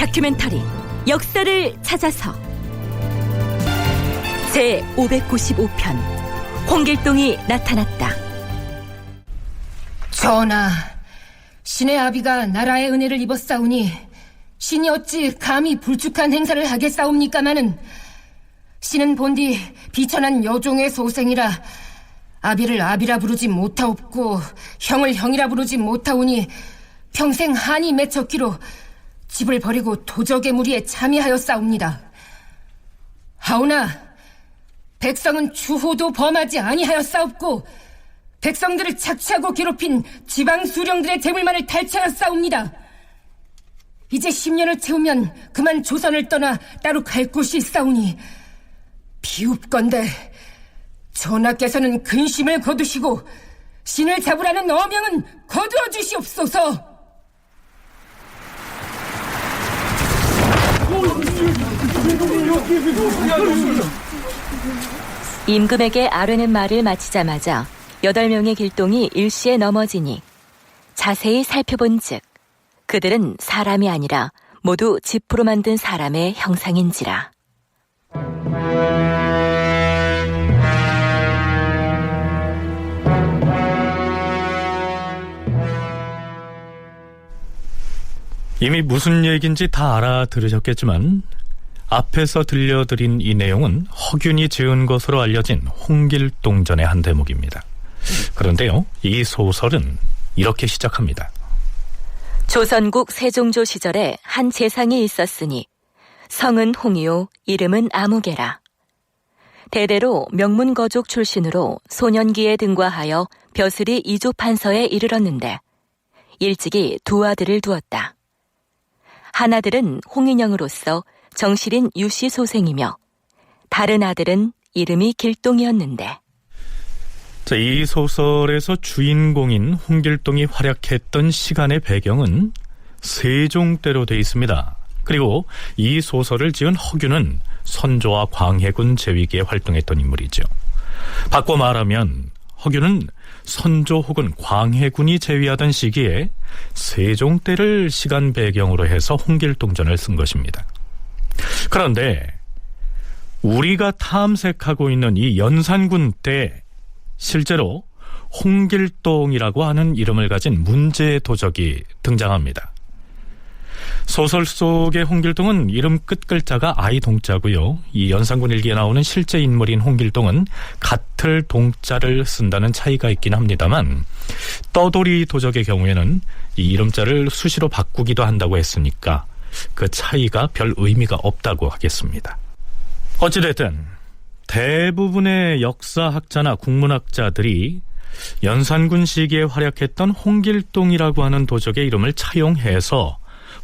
다큐멘터리 역사를 찾아서 제595편 홍길동이 나타났다. 전하, 신의 아비가 나라의 은혜를 입었사오니 신이 어찌 감히 불축한 행사를 하겠사옵니까마는 신은 본디 비천한 여종의 소생이라 아비를 아비라 부르지 못하옵고 형을 형이라 부르지 못하오니 평생 한이 맺혔기로 집을 버리고 도적의 무리에 참여하였사옵니다. 하오나 백성은 추호도 범하지 아니하였사옵고 백성들을 착취하고 괴롭힌 지방 수령들의 재물만을 탈취하였사옵니다. 이제 10년을 채우면 그만 조선을 떠나 따로 갈 곳이 있사오니 비웁건대 전하께서는 근심을 거두시고 신을 잡으라는 어명은 거두어 주시옵소서. 임금에게 아뢰는 말을 마치자마자 8명의 길동이 일시에 넘어지니 자세히 살펴본즉 그들은 사람이 아니라 모두 지푸로 만든 사람의 형상인지라. 이미 무슨 얘기인지 다 알아들으셨겠지만 앞에서 들려드린 이 내용은 허균이 지은 것으로 알려진 홍길동전의 한 대목입니다. 그런데요, 이 소설은 이렇게 시작합니다. 조선국 세종조 시절에 한 재상이 있었으니 성은 홍이요 이름은 아무개라. 대대로 명문거족 출신으로 소년기에 등과하여 벼슬이 이조판서에 이르렀는데 일찍이 두 아들을 두었다. 한 아들은 홍인영으로서 정실인 유씨 소생이며 다른 아들은 이름이 길동이었는데, 이 소설에서 주인공인 홍길동이 활약했던 시간의 배경은 세종 때로 되어 있습니다. 그리고 이 소설을 지은 허균은 선조와 광해군 제위기에 활동했던 인물이죠. 바꿔 말하면 허균은 선조 혹은 광해군이 제위하던 시기에 세종 때를 시간 배경으로 해서 홍길동전을 쓴 것입니다. 그런데 우리가 탐색하고 있는 이 연산군 때 실제로 홍길동이라고 하는 이름을 가진 문제 도적이 등장합니다. 소설 속의 홍길동은 이름 끝 글자가 아이 동자고요. 이 연산군 일기에 나오는 실제 인물인 홍길동은 같을 동자를 쓴다는 차이가 있긴 합니다만 떠돌이 도적의 경우에는 이 이름자를 수시로 바꾸기도 한다고 했으니까 그 차이가 별 의미가 없다고 하겠습니다. 어찌됐든 대부분의 역사학자나 국문학자들이 연산군 시기에 활약했던 홍길동이라고 하는 도적의 이름을 차용해서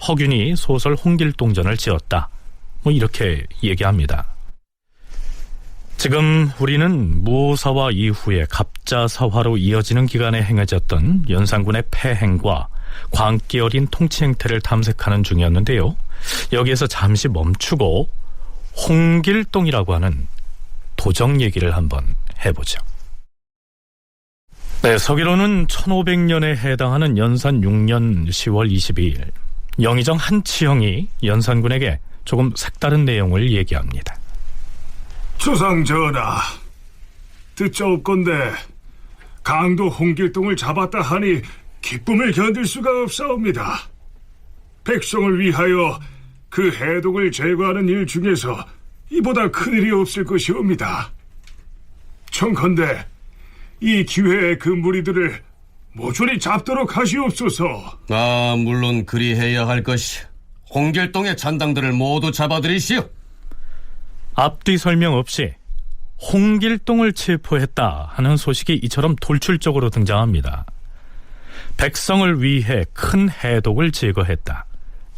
허균이 소설 홍길동전을 지었다, 이렇게 얘기합니다. 지금 우리는 무오사화 이후에 갑자사화로 이어지는 기간에 행해졌던 연산군의 패행과 광기 어린 통치 행태를 탐색하는 중이었는데요, 여기에서 잠시 멈추고 홍길동이라고 하는 도적 얘기를 한번 해보죠. 네, 서기로는 1500년에 해당하는 연산 6년 10월 22일 영의정 한치형이 연산군에게 조금 색다른 내용을 얘기합니다. 주상 전하, 듣자옵건대 강도 홍길동을 잡았다 하니 기쁨을 견딜 수가 없사옵니다. 백성을 위하여 그 해독을 제거하는 일 중에서 이보다 큰일이 없을 것이옵니다. 청컨대 이 기회에 그 무리들을 모조리 잡도록 하시옵소서. 물론 그리해야 할 것이 홍길동의 잔당들을 모두 잡아들이시오. 앞뒤 설명 없이 홍길동을 체포했다 하는 소식이 이처럼 돌출적으로 등장합니다. 백성을 위해 큰 해독을 제거했다.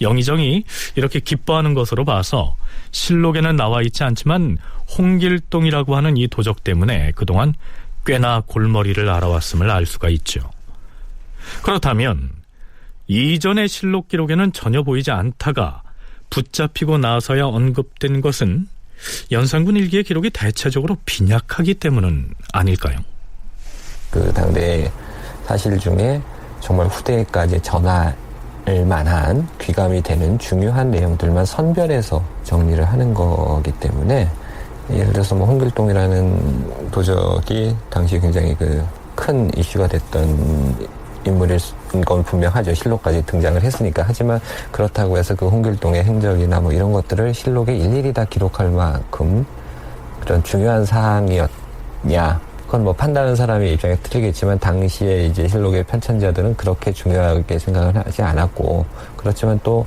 영의정이 이렇게 기뻐하는 것으로 봐서 실록에는 나와 있지 않지만 홍길동이라고 하는 이 도적 때문에 그동안 꽤나 골머리를 앓아왔음을 알 수가 있죠. 그렇다면 이전의 실록 기록에는 전혀 보이지 않다가 붙잡히고 나서야 언급된 것은 연산군 일기의 기록이 대체적으로 빈약하기 때문은 아닐까요? 그 당대 사실 중에 정말 후대까지 전하 만한 귀감이 되는 중요한 내용들만 선별해서 정리를 하는 거기 때문에 예를 들어서 뭐 홍길동이라는 도적이 당시 굉장히 큰 이슈가 됐던 인물일 건 분명하죠. 실록까지 등장을 했으니까. 하지만 그렇다고 해서 그 홍길동의 행적이나 뭐 이런 것들을 실록에 일일이 다 기록할 만큼 그런 중요한 사항이었냐. 그건 뭐 판단하는 사람의 입장에 틀리겠지만 당시에 이제 실록의 편찬자들은 그렇게 중요하게 생각을 하지 않았고, 그렇지만 또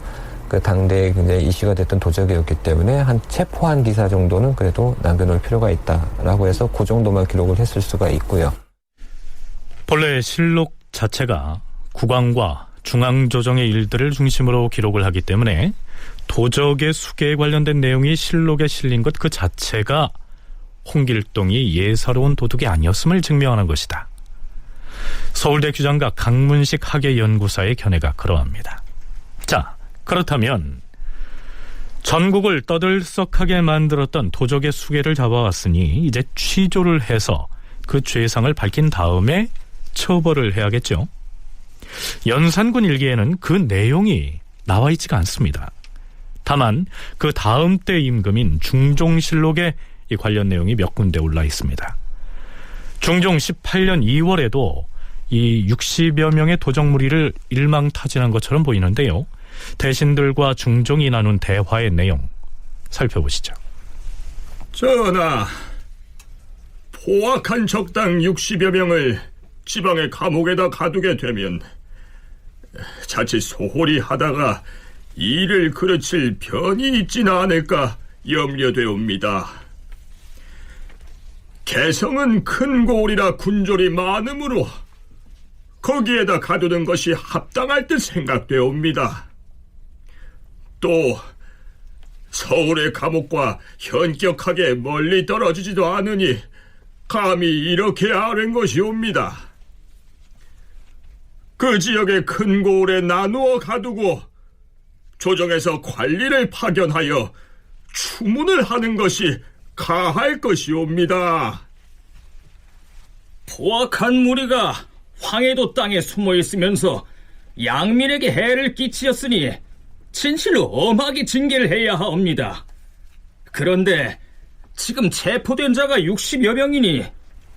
그 당대에 굉장히 이슈가 됐던 도적이었기 때문에 한 체포한 기사 정도는 그래도 남겨놓을 필요가 있다라고 해서 그 정도만 기록을 했을 수가 있고요. 본래 실록 자체가 국왕과 중앙조정의 일들을 중심으로 기록을 하기 때문에 도적의 수계에 관련된 내용이 실록에 실린 것 그 자체가 홍길동이 예사로운 도둑이 아니었음을 증명하는 것이다. 서울대 규장가 강문식 학예연구사의 견해가 그러합니다. 자, 그렇다면 전국을 떠들썩하게 만들었던 도적의 수계를 잡아왔으니 이제 취조를 해서 그 죄상을 밝힌 다음에 처벌을 해야겠죠. 연산군 일기에는 그 내용이 나와 있지가 않습니다. 다만 그 다음 때 임금인 중종실록에 이 관련 내용이 몇 군데 올라 있습니다. 중종 18년 2월에도 이 60여 명의 도적 무리를 일망타진한 것처럼 보이는데요. 대신들과 중종이 나눈 대화의 내용 살펴보시죠. 전하, 포악한 적당 60여 명을 지방의 감옥에다 가두게 되면 자칫 소홀히 하다가 일을 그르칠 변이 있지는 않을까 염려되옵니다. 개성은 큰 고을이라 군졸이 많으므로 거기에다 가두는 것이 합당할 듯 생각되옵니다. 또 서울의 감옥과 현격하게 멀리 떨어지지도 않으니 감히 이렇게 아랜 것이옵니다. 그 지역의 큰 고을에 나누어 가두고 조정에서 관리를 파견하여 추문을 하는 것이 가할 것이옵니다. 포악한 무리가 황해도 땅에 숨어 있으면서 양민에게 해를 끼치었으니 진실로 엄하게 징계를 해야 하옵니다. 그런데 지금 체포된 자가 60여 명이니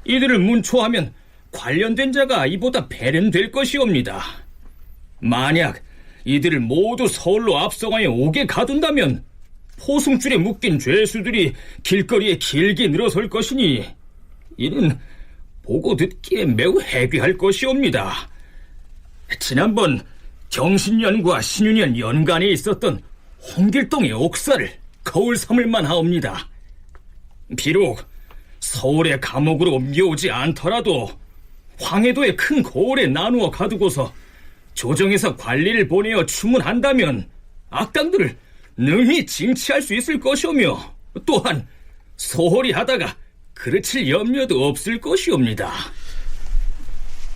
이들을 문초하면 관련된 자가 이보다 배는 될 것이옵니다. 만약 이들을 모두 서울로 압송하여 옥에 가둔다면 포승줄에 묶인 죄수들이 길거리에 길게 늘어설 것이니 이는 보고 듣기에 매우 해괴할 것이옵니다. 지난번 경신년과 신윤년 연간에 있었던 홍길동의 옥사를 거울 삼을만 하옵니다. 비록 서울의 감옥으로 옮겨오지 않더라도 황해도의 큰 고을에 나누어 가두고서 조정에서 관리를 보내어 추문한다면 악당들을 능히 징치할 수 있을 것이오며 또한 소홀히 하다가 그르칠 염려도 없을 것이옵니다.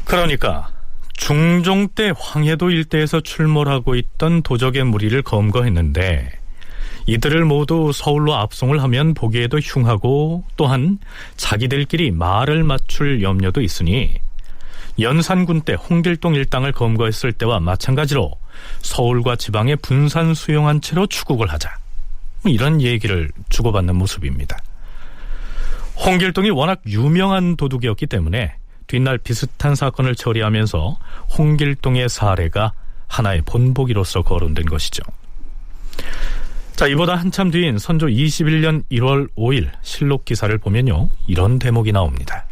그러니까 중종 때 황해도 일대에서 출몰하고 있던 도적의 무리를 검거했는데 이들을 모두 서울로 압송을 하면 보기에도 흉하고 또한 자기들끼리 말을 맞출 염려도 있으니 연산군 때 홍길동 일당을 검거했을 때와 마찬가지로 서울과 지방에 분산 수용한 채로 추국을 하자, 이런 얘기를 주고받는 모습입니다. 홍길동이 워낙 유명한 도둑이었기 때문에 뒷날 비슷한 사건을 처리하면서 홍길동의 사례가 하나의 본보기로서 거론된 것이죠. 자, 이보다 한참 뒤인 선조 21년 1월 5일 실록 기사를 보면요, 이런 대목이 나옵니다.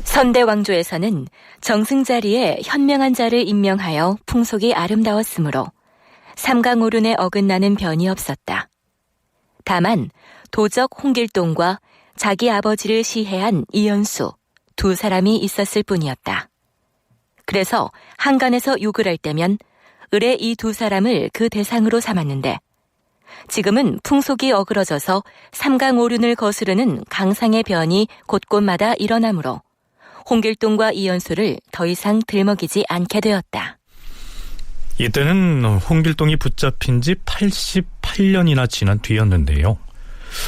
선대왕조에서는 정승자리에 현명한 자를 임명하여 풍속이 아름다웠으므로 삼강오륜에 어긋나는 변이 없었다. 다만 도적 홍길동과 자기 아버지를 시해한 이연수 두 사람이 있었을 뿐이었다. 그래서 한간에서 욕을 할 때면 을에 이 두 사람을 그 대상으로 삼았는데 지금은 풍속이 어그러져서 삼강오륜을 거스르는 강상의 변이 곳곳마다 일어나므로 홍길동과 이연수를 더 이상 들먹이지 않게 되었다. 이때는 홍길동이 붙잡힌 지 88년이나 지난 뒤였는데요.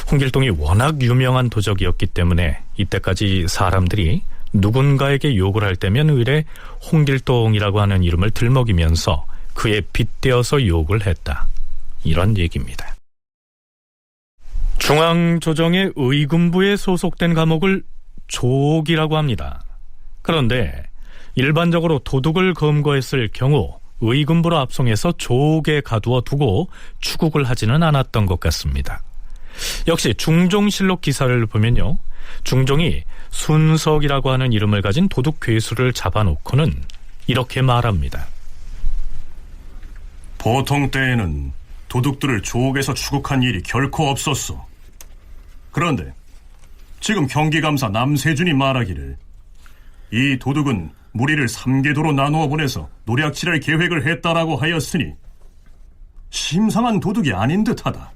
홍길동이 워낙 유명한 도적이었기 때문에 이때까지 사람들이 누군가에게 욕을 할 때면 의례 홍길동이라고 하는 이름을 들먹이면서 그에 빗대어서 욕을 했다. 이런 얘기입니다. 중앙조정의 의군부에 소속된 과목을 조옥이라고 합니다. 그런데 일반적으로 도둑을 검거했을 경우 의군부로 압송해서 조옥에 가두어 두고 추국을 하지는 않았던 것 같습니다. 역시 중종실록 기사를 보면요, 중종이 순석이라고 하는 이름을 가진 도둑 괴수를 잡아놓고는 이렇게 말합니다. 보통 때에는 도둑들을 조옥에서 추국한 일이 결코 없었어. 그런데 지금 경기감사 남세준이 말하기를 이 도둑은 무리를 3계도로 나누어 보내서 노략질할 계획을 했다라고 하였으니 심상한 도둑이 아닌 듯하다.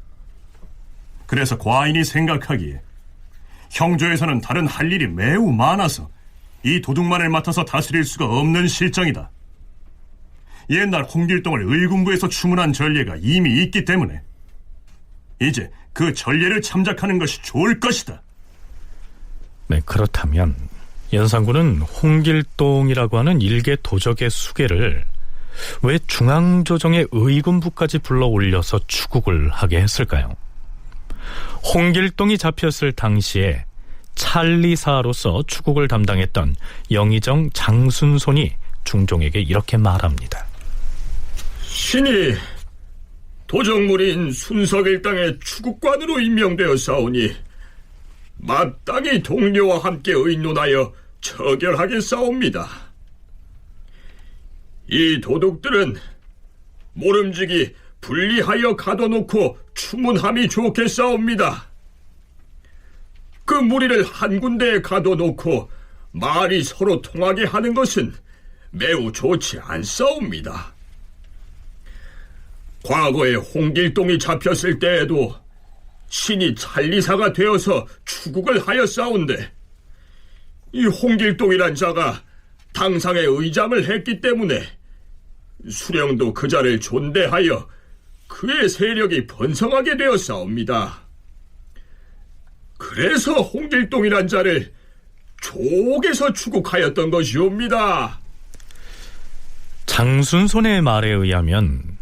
그래서 과인이 생각하기에 형조에서는 다른 할 일이 매우 많아서 이 도둑만을 맡아서 다스릴 수가 없는 실정이다. 옛날 홍길동을 의군부에서 추문한 전례가 이미 있기 때문에 이제 그 전례를 참작하는 것이 좋을 것이다. 네, 그렇다면 연산군은 홍길동이라고 하는 일개 도적의 수계를 왜 중앙조정의 의군부까지 불러 올려서 추국을 하게 했을까요? 홍길동이 잡혔을 당시에 찰리사로서 추국을 담당했던 영의정 장순손이 중종에게 이렇게 말합니다. 신이 도적무리인 순석일당의 추국관으로 임명되었사오니 마땅히 동료와 함께 의논하여 처결하겠사옵니다. 이 도둑들은 모름지기 분리하여 가둬놓고 추문함이 좋겠사옵니다. 그 무리를 한 군데에 가둬놓고 말이 서로 통하게 하는 것은 매우 좋지 않사옵니다. 과거에 홍길동이 잡혔을 때에도 신이 찰리사가 되어서 추국을 하였사온데 이 홍길동이란 자가 당상의 의장을 했기 때문에 수령도 그 자를 존대하여 그의 세력이 번성하게 되었사옵니다. 그래서 홍길동이란 자를 조옥에서 추국하였던 것이옵니다. 장순손의 말에 의하면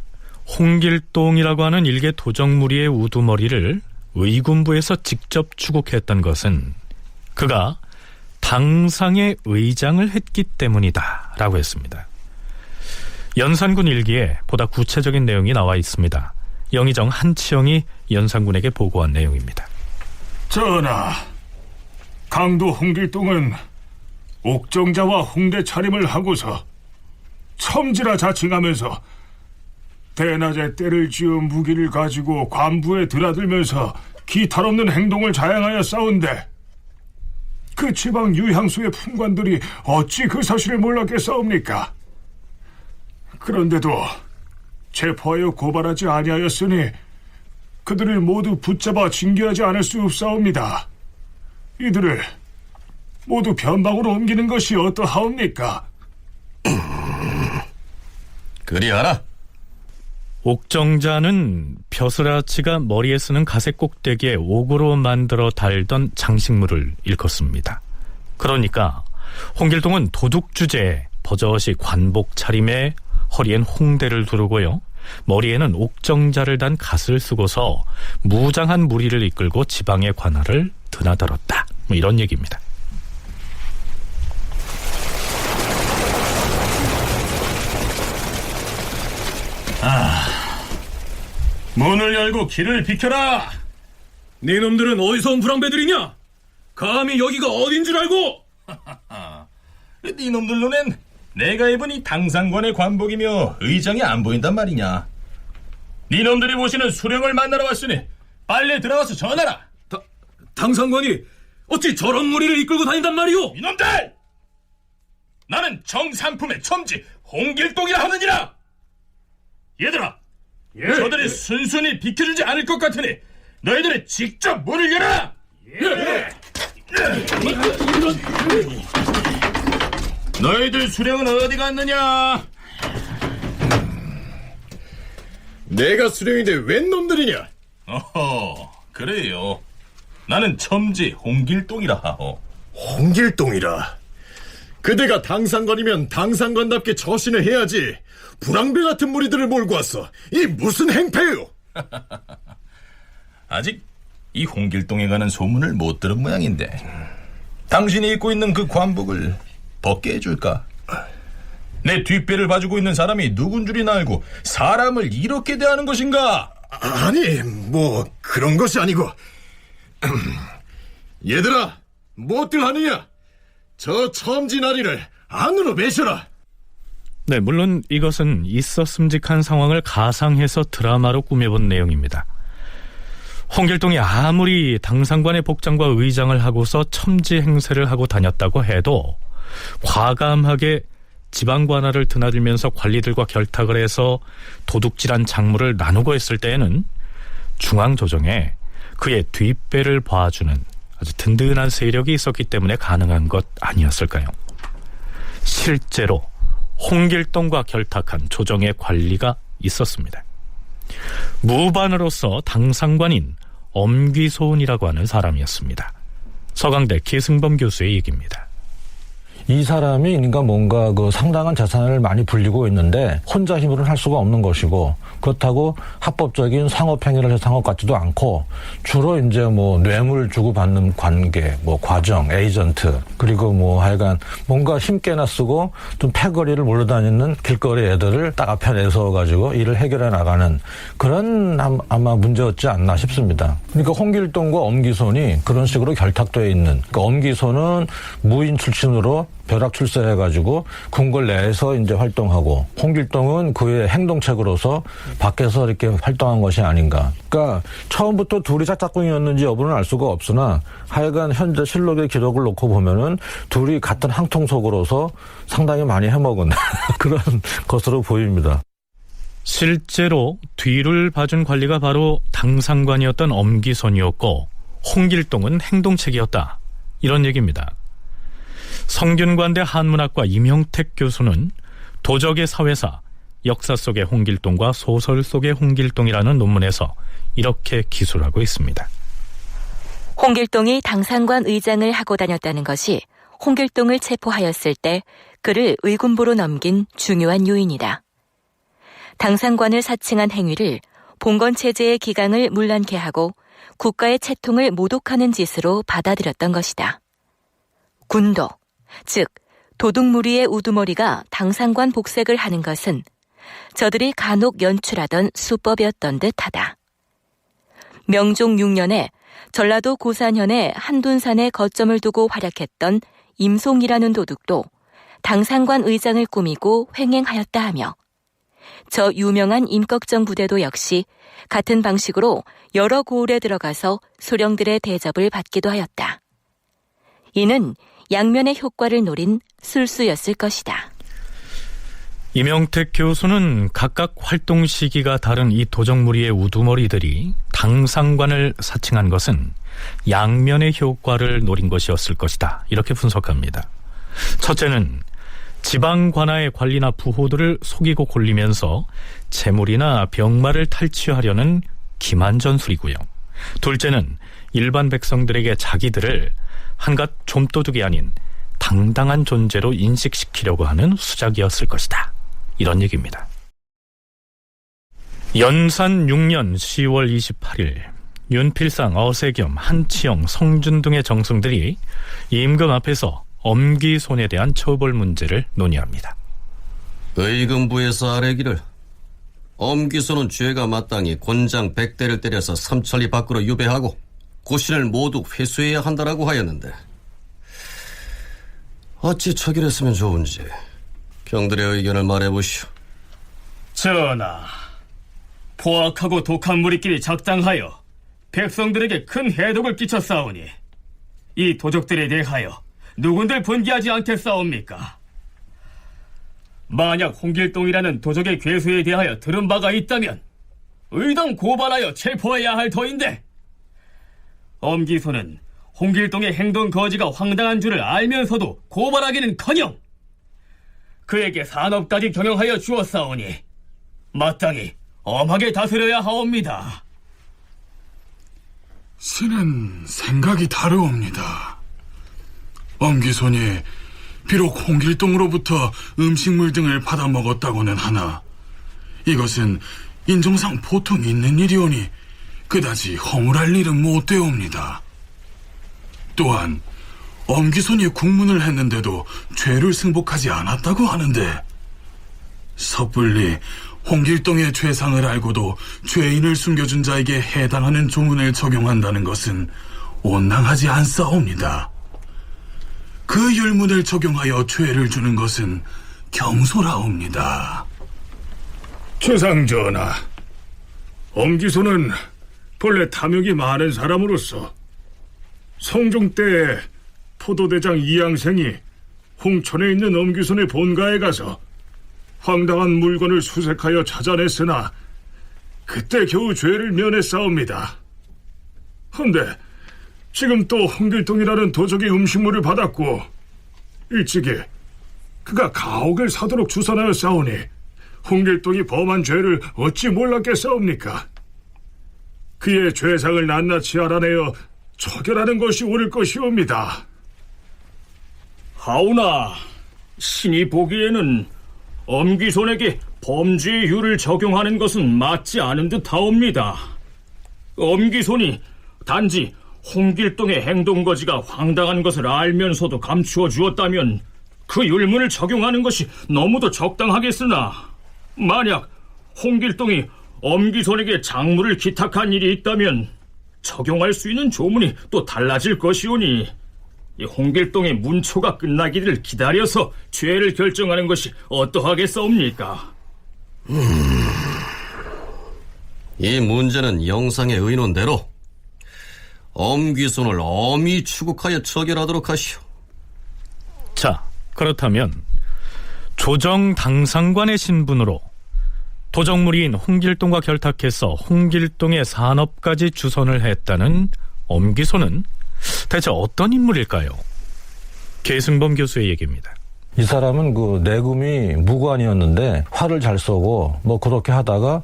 홍길동이라고 하는 일개 도적무리의 우두머리를 의군부에서 직접 추국했던 것은 그가 당상의 의장을 했기 때문이다 라고 했습니다. 연산군 일기에 보다 구체적인 내용이 나와 있습니다. 영의정 한치영이 연산군에게 보고한 내용입니다. 전하, 강도 홍길동은 옥정자와 홍대 차림을 하고서 첨지라 자칭하면서 대낮에 때를 지어 무기를 가지고 관부에 드나들면서 기탈없는 행동을 자행하여 싸운데 그 지방 유향소의 품관들이 어찌 그 사실을 몰랐겠사옵니까? 그런데도 체포하여 고발하지 아니하였으니 그들을 모두 붙잡아 징계하지 않을 수 없사옵니다. 이들을 모두 변방으로 옮기는 것이 어떠하옵니까? 그리하라. 옥정자는 벼슬아치가 머리에 쓰는 가색 꼭대기에 옥으로 만들어 달던 장식물을 일컫습니다. 그러니까 홍길동은 도둑 주제에 버젓이 관복 차림에 허리엔 홍대를 두르고요, 머리에는 옥정자를 단 갓을 쓰고서 무장한 무리를 이끌고 지방의 관할을 드나들었다, 뭐 이런 얘기입니다. 문을 열고 길을 비켜라. 네 놈들은 어디서 온 불황배들이냐? 감히 여기가 어딘 줄 알고? 네 놈들 눈엔 내가 입은 이 당상관의 관복이며 의장이 안 보인단 말이냐? 네 놈들이 모시는 수령을 만나러 왔으니 빨리 들어가서 전하라. 당상관이 어찌 저런 무리를 이끌고 다닌단 말이오? 이놈들! 나는 정삼품의 첨지 홍길동이라 하느니라. 얘들아, 저들이 순순히 비켜주지 않을 것 같으니 너희들이 직접 문을 열어라. 너희들 수령은 어디 갔느냐? 내가 수령인데 웬 놈들이냐? 어허, 그래요. 나는 첨지 홍길동이라 하오. 홍길동이라. 그대가 당상관이면 당상관답게 처신을 해야지. 불황배 같은 무리들을 몰고 왔어. 이 무슨 행패요? 아직 이 홍길동에 관한 소문을 못 들은 모양인데 당신이 입고 있는 그 관복을 벗게 해줄까? 내 뒷배를 봐주고 있는 사람이 누군 줄이나 알고 사람을 이렇게 대하는 것인가? 아니, 뭐 그런 것이 아니고. 얘들아, 뭐들 하느냐? 저 첨지나리를 안으로 매셔라. 네, 물론 이것은 있었음직한 상황을 가상해서 드라마로 꾸며본 내용입니다. 홍길동이 아무리 당상관의 복장과 의장을 하고서 첨지 행세를 하고 다녔다고 해도 과감하게 지방 관할을 드나들면서 관리들과 결탁을 해서 도둑질한 작물을 나누고 했을 때에는 중앙조정에 그의 뒷배를 봐주는 아주 든든한 세력이 있었기 때문에 가능한 것 아니었을까요? 실제로 홍길동과 결탁한 조정의 관리가 있었습니다. 무반으로서 당상관인 엄귀소은이라고 하는 사람이었습니다. 서강대 기승범 교수의 얘기입니다. 이 사람이 그러니까 뭔가 그 상당한 재산을 많이 불리고 있는데 혼자 힘으로는 할 수가 없는 것이고, 그렇다고 합법적인 상업 행위를 해서 상업 같지도 않고 주로 이제 뭐 뇌물 주고받는 관계, 뭐 과정, 에이전트, 그리고 뭐 하여간 뭔가 힘께나 쓰고 좀 패거리를 몰려다니는 길거리 애들을 딱 앞에 내세워가지고 일을 해결해 나가는 그런 아마 문제였지 않나 싶습니다. 그러니까 홍길동과 엄기손이 그런 식으로 결탁되어 있는, 그러니까 엄기손은 무인 출신으로 벼락 출세해가지고 궁궐 내에서 이제 활동하고, 홍길동은 그의 행동책으로서 밖에서 이렇게 활동한 것이 아닌가. 그러니까 처음부터 둘이 짝짝꿍이었는지 여부는 알 수가 없으나 하여간 현재 실록의 기록을 놓고 보면은 둘이 같은 항통 속으로서 상당히 많이 해먹은 그런 것으로 보입니다. 실제로 뒤를 봐준 관리가 바로 당상관이었던 엄기손이었고 홍길동은 행동책이었다, 이런 얘기입니다. 성균관대 한문학과 임형택 교수는 도적의 사회사, 역사 속의 홍길동과 소설 속의 홍길동이라는 논문에서 이렇게 기술하고 있습니다. 홍길동이 당상관 의장을 하고 다녔다는 것이 홍길동을 체포하였을 때 그를 의군부로 넘긴 중요한 요인이다. 당상관을 사칭한 행위를 봉건체제의 기강을 문란케 하고 국가의 채통을 모독하는 짓으로 받아들였던 것이다. 군도, 즉 도둑무리의 우두머리가 당상관 복색을 하는 것은 저들이 간혹 연출하던 수법이었던 듯하다. 명종 6년에 전라도 고산현의 한둔산에 거점을 두고 활약했던 임송이라는 도둑도 당상관 의장을 꾸미고 횡행하였다 하며, 저 유명한 임꺽정 부대도 역시 같은 방식으로 여러 고을에 들어가서 소령들의 대접을 받기도 하였다. 이는 양면의 효과를 노린 술수였을 것이다. 임형택 교수는 각각 활동 시기가 다른 이 도적무리의 우두머리들이 당상관을 사칭한 것은 양면의 효과를 노린 것이었을 것이다, 이렇게 분석합니다. 첫째는 지방 관아의 관리나 부호들을 속이고 골리면서 재물이나 병마를 탈취하려는 기만 전술이고요. 둘째는 일반 백성들에게 자기들을 한갓 좀도둑이 아닌 당당한 존재로 인식시키려고 하는 수작이었을 것이다, 이런 얘기입니다. 연산 6년 10월 28일 윤필상, 어세겸, 한치영, 성준 등의 정승들이 임금 앞에서 엄기손에 대한 처벌 문제를 논의합니다. 의금부에서 아뢰기를 엄기손은 죄가 마땅히 곤장 100대를 때려서 삼천리 밖으로 유배하고 고신을 모두 회수해야 한다라고 하였는데 어찌 처결했으면 좋은지 경들의 의견을 말해보시오. 전하, 포악하고 독한 무리끼리 작당하여 백성들에게 큰 해독을 끼쳤사오니 이 도적들에 대하여 누군들 분기하지 않겠사옵니까? 만약 홍길동이라는 도적의 괴수에 대하여 들은 바가 있다면 의당 고발하여 체포해야 할 터인데, 엄기소는 홍길동의 행동 거지가 황당한 줄을 알면서도 고발하기는커녕 그에게 산업까지 경영하여 주었사오니 마땅히 엄하게 다스려야 하옵니다. 신은 생각이 다르옵니다. 엄기손이 비록 홍길동으로부터 음식물 등을 받아 먹었다고는 하나 이것은 인정상 보통 있는 일이오니 그다지 허물할 일은 못되옵니다. 또한 엄기손이 국문을 했는데도 죄를 승복하지 않았다고 하는데 섣불리 홍길동의 죄상을 알고도 죄인을 숨겨준 자에게 해당하는 조문을 적용한다는 것은 온당하지 않사옵니다. 그 율문을 적용하여 죄를 주는 것은 경솔하옵니다. 주상전하, 엄기소는 본래 탐욕이 많은 사람으로서 성종 때 포도대장 이양생이 홍천에 있는 엄기손의 본가에 가서 황당한 물건을 수색하여 찾아냈으나 그때 겨우 죄를 면했사옵니다. 헌데 지금 또 홍길동이라는 도적의 음식물을 받았고 일찍이 그가 가옥을 사도록 주선하였사오니 홍길동이 범한 죄를 어찌 몰랐겠사옵니까? 그의 죄상을 낱낱이 알아내어 처결하는 것이 옳을 것이옵니다. 하오나 신이 보기에는 엄기손에게 범죄의 율을 적용하는 것은 맞지 않은 듯하옵니다. 엄기손이 단지 홍길동의 행동거지가 황당한 것을 알면서도 감추어 주었다면 그 율문을 적용하는 것이 너무도 적당하겠으나 만약 홍길동이 엄기손에게 장물을 기탁한 일이 있다면 적용할 수 있는 조문이 또 달라질 것이오니 이 홍길동의 문초가 끝나기를 기다려서 죄를 결정하는 것이 어떠하겠사옵니까? 이 문제는 영상의 의논대로 엄귀손을 엄히 추국하여 처결하도록 하시오. 자, 그렇다면 조정 당상관의 신분으로 도적무리인 홍길동과 결탁해서 홍길동의 산업까지 주선을 했다는 엄귀손은 대체 어떤 인물일까요? 계승범 교수의 얘기입니다. 이 사람은 그 내금이 무관이었는데 활을 잘 쏘고 뭐 그렇게 하다가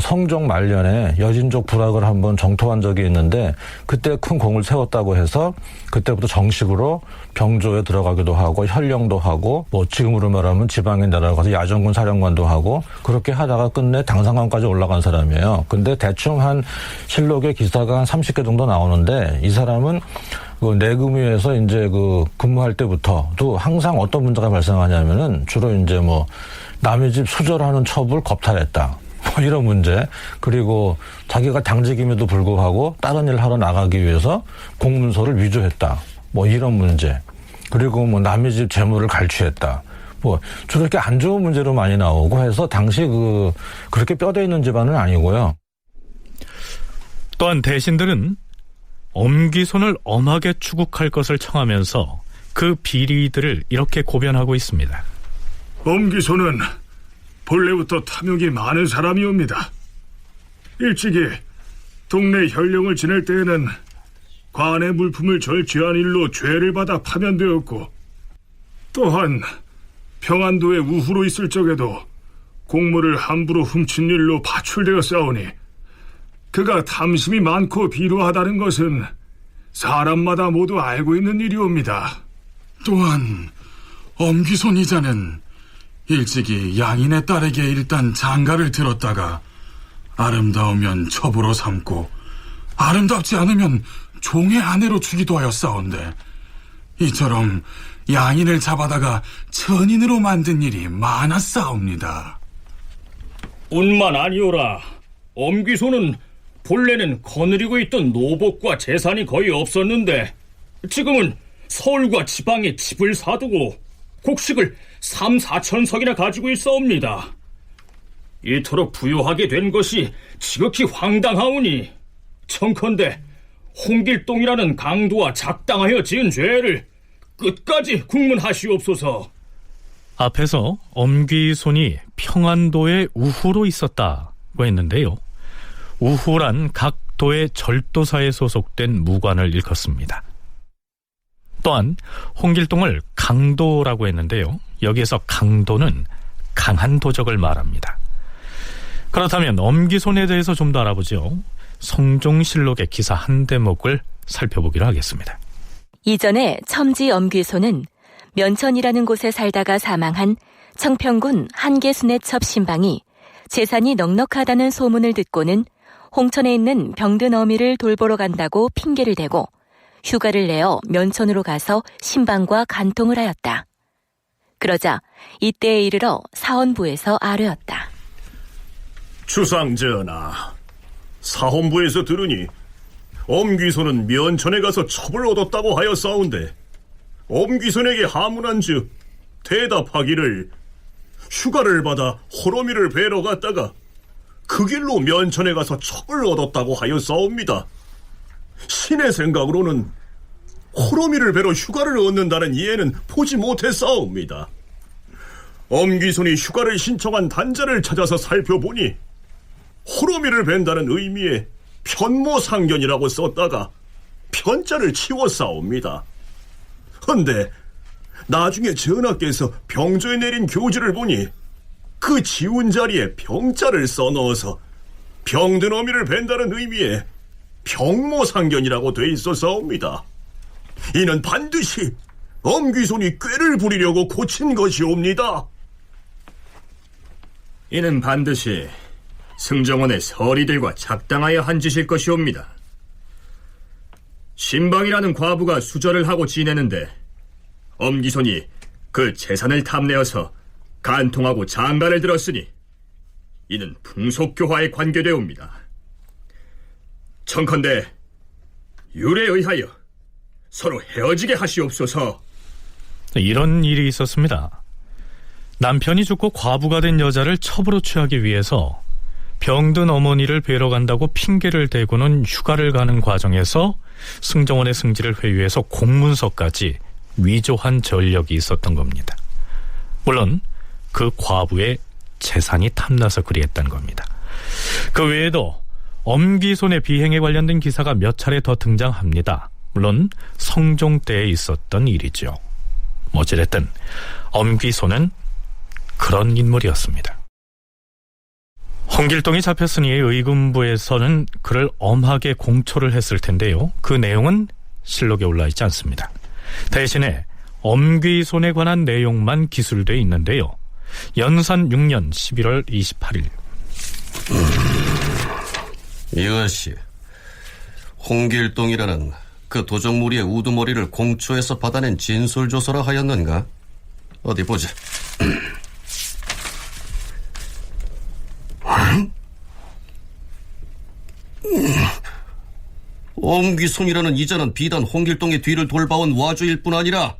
성종 말년에 여진족 부락을 한번 정토한 적이 있는데 그때 큰 공을 세웠다고 해서 그때부터 정식으로 병조에 들어가기도 하고 현령도 하고 뭐 지금으로 말하면 지방에 내려가서 야전군 사령관도 하고 그렇게 하다가 끝내 당상관까지 올라간 사람이에요. 근데 대충 한 실록의 기사가 한 30개 정도 나오는데 이 사람은 그 내금위에서 이제 그 근무할 때부터도 항상 어떤 문제가 발생하냐면은 주로 이제 뭐 남의 집 수절하는 첩을 겁탈했다. 뭐 이런 문제. 그리고 자기가 당직임에도 불구하고 다른 일을 하러 나가기 위해서 공문서를 위조했다. 뭐 이런 문제. 그리고 뭐 남의 집 재물을 갈취했다. 뭐 주로 이렇게 안 좋은 문제로 많이 나오고 해서 당시 그렇게 뼈대 있는 집안은 아니고요. 또한 대신들은 엄귀손을 엄하게 추국할 것을 청하면서 그 비리들을 이렇게 고변하고 있습니다. 엄귀손은 본래부터 탐욕이 많은 사람이옵니다. 일찍이 동네 현령을 지낼 때에는 관의 물품을 절취한 일로 죄를 받아 파면되었고 또한 평안도에 우후로 있을 적에도 곡물을 함부로 훔친 일로 파출되었사오니 그가 탐심이 많고 비루하다는 것은 사람마다 모두 알고 있는 일이옵니다. 또한 엄귀손 이자는 일찍이 양인의 딸에게 일단 장가를 들었다가 아름다우면 첩으로 삼고 아름답지 않으면 종의 아내로 주기도 하였사온데 이처럼 양인을 잡아다가 천인으로 만든 일이 많았사옵니다. 뿐만 아니오라. 엄귀손은 본래는 거느리고 있던 노복과 재산이 거의 없었는데 지금은 서울과 지방에 집을 사두고 곡식을 3-4천석이나 가지고 있사옵니다. 이토록 부유하게 된 것이 지극히 황당하오니 청컨대 홍길동이라는 강도와 작당하여 지은 죄를 끝까지 국문하시옵소서. 앞에서 엄귀손이 평안도의 우후로 있었다고 했는데요. 우후란 각 도의 절도사에 소속된 무관을 일컫습니다. 또한 홍길동을 강도라고 했는데요. 여기에서 강도는 강한 도적을 말합니다. 그렇다면 엄귀손에 대해서 좀 더 알아보죠. 성종실록의 기사 한 대목을 살펴보기로 하겠습니다. 이전에 첨지 엄귀손은 면천이라는 곳에 살다가 사망한 청평군 한계순의 첩 신방이 재산이 넉넉하다는 소문을 듣고는 홍천에 있는 병든 어미를 돌보러 간다고 핑계를 대고 휴가를 내어 면천으로 가서 신방과 간통을 하였다. 그러자 이때에 이르러 사헌부에서 아뢰었다. 주상전하, 사헌부에서 들으니 엄귀손은 면천에 가서 첩을 얻었다고 하였사온데 엄귀손에게 하문한즉 대답하기를 휴가를 받아 호러미를 뵈러 갔다가 그 길로 면천에 가서 첩을 얻었다고 하였사옵니다. 신의 생각으로는 호러미를 뵈러 휴가를 얻는다는 이해는 보지 못했사옵니다. 엄귀손이 휴가를 신청한 단자를 찾아서 살펴보니 호러미를 뵌다는 의미의 편모상견이라고 썼다가 편자를 치웠사옵니다. 헌데 나중에 전하께서 병조에 내린 교지를 보니 그 지운 자리에 병자를 써넣어서 병든 어미를 뵌다는 의미의 병모상견이라고 돼 있어서옵니다. 이는 반드시 엄귀손이 꾀를 부리려고 고친 것이옵니다. 이는 반드시 승정원의 서리들과 작당하여 한 짓일 것이옵니다. 신방이라는 과부가 수절을 하고 지내는데 엄기손이 그 재산을 탐내어서 간통하고 장가를 들었으니 이는 풍속교화에 관계되옵니다. 청컨대 율에 의하여 서로 헤어지게 하시옵소서. 이런 일이 있었습니다. 남편이 죽고 과부가 된 여자를 첩으로 취하기 위해서 병든 어머니를 뵈러 간다고 핑계를 대고는 휴가를 가는 과정에서 승정원의 승지를 회유해서 공문서까지 위조한 전력이 있었던 겁니다. 물론 그 과부의 재산이 탐나서 그리했다는 겁니다. 그 외에도 엄귀손의 비행에 관련된 기사가 몇 차례 더 등장합니다. 물론 성종 때에 있었던 일이죠. 어찌됐든 엄귀손은 그런 인물이었습니다. 홍길동이 잡혔으니 의금부에서는 그를 엄하게 공초를 했을 텐데요. 그 내용은 실록에 올라있지 않습니다. 대신에 엄귀손에 관한 내용만 기술되어 있는데요. 연산 6년 11월 28일 이것이 홍길동이라는 그 도적무리의 우두머리를 공초에서 받아낸 진술조서라 하였는가? 어디 보자. 엄귀손이라는 이자는 비단 홍길동의 뒤를 돌봐온 와주일 뿐 아니라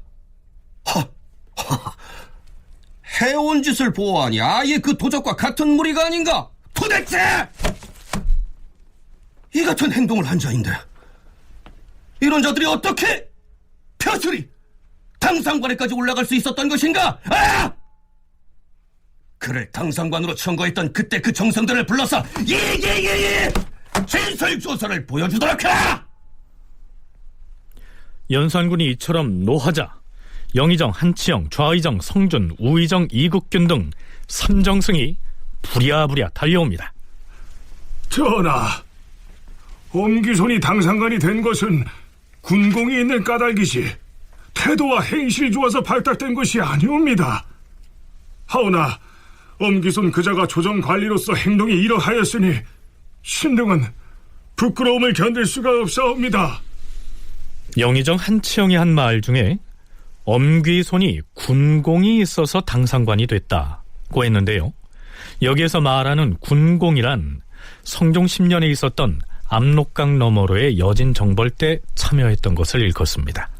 해온 짓을 보아하니 아예 그 도적과 같은 무리가 아닌가? 도대체 이 같은 행동을 한 자인데 이런 자들이 어떻게 벼슬이 당상관에까지 올라갈 수 있었던 것인가? 그를 당상관으로 청거했던 그때 그 정성들을 불러서 진술조서를 보여주도록 해라! 연산군이 이처럼 노하자 영의정 한치영, 좌의정 성준, 우의정 이국균 등 3정승이 부랴부랴 달려옵니다. 전하, 엄귀손이 당상관이 된 것은 군공이 있는 까닭이지 태도와 행실이 좋아서 발탁된 것이 아니옵니다. 하오나 엄귀손 그자가 조정관리로서 행동이 이러하였으니 신등은 부끄러움을 견딜 수가 없사옵니다. 영의정 한치영이 한 말 중에 엄귀손이 군공이 있어서 당상관이 됐다고 했는데요. 여기에서 말하는 군공이란 성종 10년에 있었던 압록강 너머로의 여진 정벌 때 참여했던 것을 일컫습니다.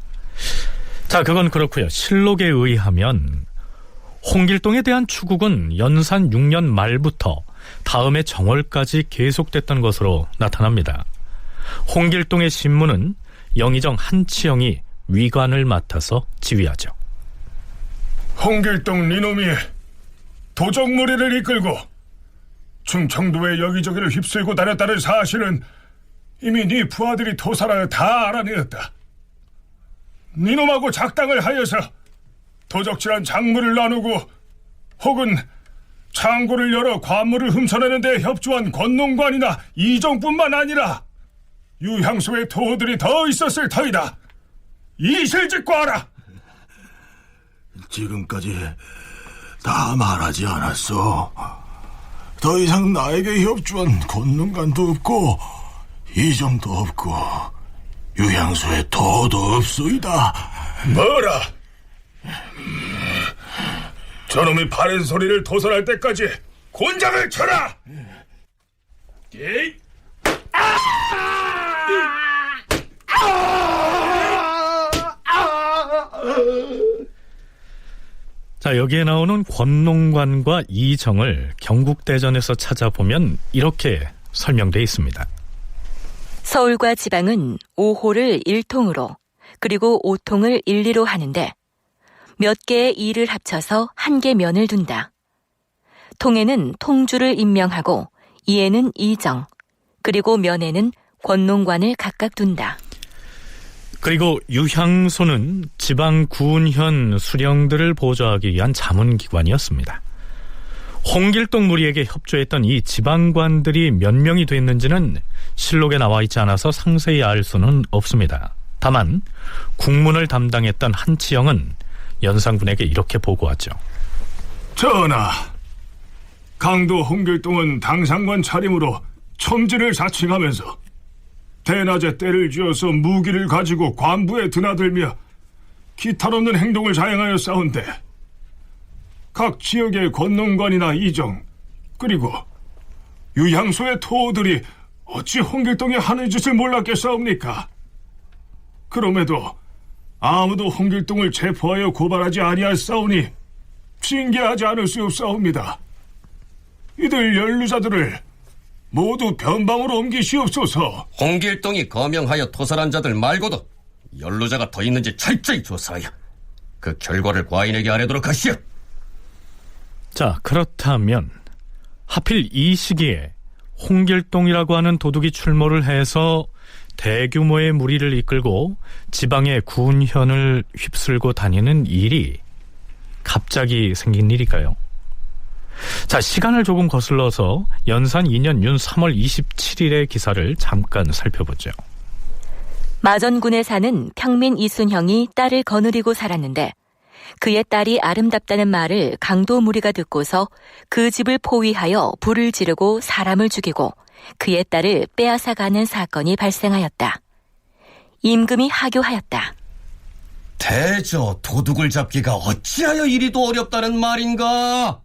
자, 그건 그렇고요. 실록에 의하면 홍길동에 대한 추국은 연산 6년 말부터 다음해 정월까지 계속됐던 것으로 나타납니다. 홍길동의 신문은 영의정 한치영이 위관을 맡아서 지휘하죠. 홍길동 니놈이 도적무리를 이끌고 충청도의 여기저기를 휩쓸고 다녔다는 사실은 이미 네 부하들이 토살하여 다 알아내었다. 니놈하고 작당을 하여서 도적질한 작물을 나누고 혹은 창고를 열어 관물을 훔쳐내는 데 협조한 권농관이나 이정뿐만 아니라 유향소의 토호들이 더 있었을 터이다. 이실직과하라. 지금까지 다 말하지 않았어. 더 이상 나에게 협조한 권능관도 없고 이정도 없고 유향소에 토도 없소이다. 뭐라? 저놈이 바른 소리를 도설할 때까지 곤장을 쳐라! 자, 여기에 나오는 권농관과 이정을 경국대전에서 찾아보면 이렇게 설명되어 있습니다. 서울과 지방은 5호를 1통으로 그리고 5통을 1리로 하는데 몇 개의 이를 합쳐서 한 개 면을 둔다. 통에는 통주를 임명하고 이에는 이정, 그리고 면에는 권농관을 각각 둔다. 그리고 유향소는 지방 구은현 수령들을 보조하기 위한 자문기관이었습니다. 홍길동 무리에게 협조했던 이 지방관들이 몇 명이 됐는지는 실록에 나와 있지 않아서 상세히 알 수는 없습니다. 다만 국문을 담당했던 한치영은 연산군에게 이렇게 보고하죠. 전하, 강도 홍길동은 당상관 차림으로 첨지를 자칭하면서 대낮에 때를 쥐어서 무기를 가지고 관부에 드나들며 기탄없는 행동을 자행하여 싸운데 각 지역의 권농관이나 이정 그리고 유향소의 토호들이 어찌 홍길동이 하는 짓을 몰랐겠사옵니까? 그럼에도 아무도 홍길동을 체포하여 고발하지 아니하사오니 징계하지 않을 수 없사옵니다. 이들 연루자들을 모두 변방으로 옮기시옵소서. 홍길동이 거명하여 토살한 자들 말고도 연루자가 더 있는지 철저히 조사하여 그 결과를 과인에게 아뢰도록 하시오. 자, 그렇다면 하필 이 시기에 홍길동이라고 하는 도둑이 출몰을 해서 대규모의 무리를 이끌고 지방의 군현을 휩쓸고 다니는 일이 갑자기 생긴 일일까요? 자, 시간을 조금 거슬러서 연산 2년 윤 3월 27일의 기사를 잠깐 살펴보죠. 마전군에 사는 평민 이순형이 딸을 거느리고 살았는데 그의 딸이 아름답다는 말을 강도 무리가 듣고서 그 집을 포위하여 불을 지르고 사람을 죽이고 그의 딸을 빼앗아가는 사건이 발생하였다. 임금이 하교하였다. 대저 도둑을 잡기가 어찌하여 이리도 어렵다는 말인가?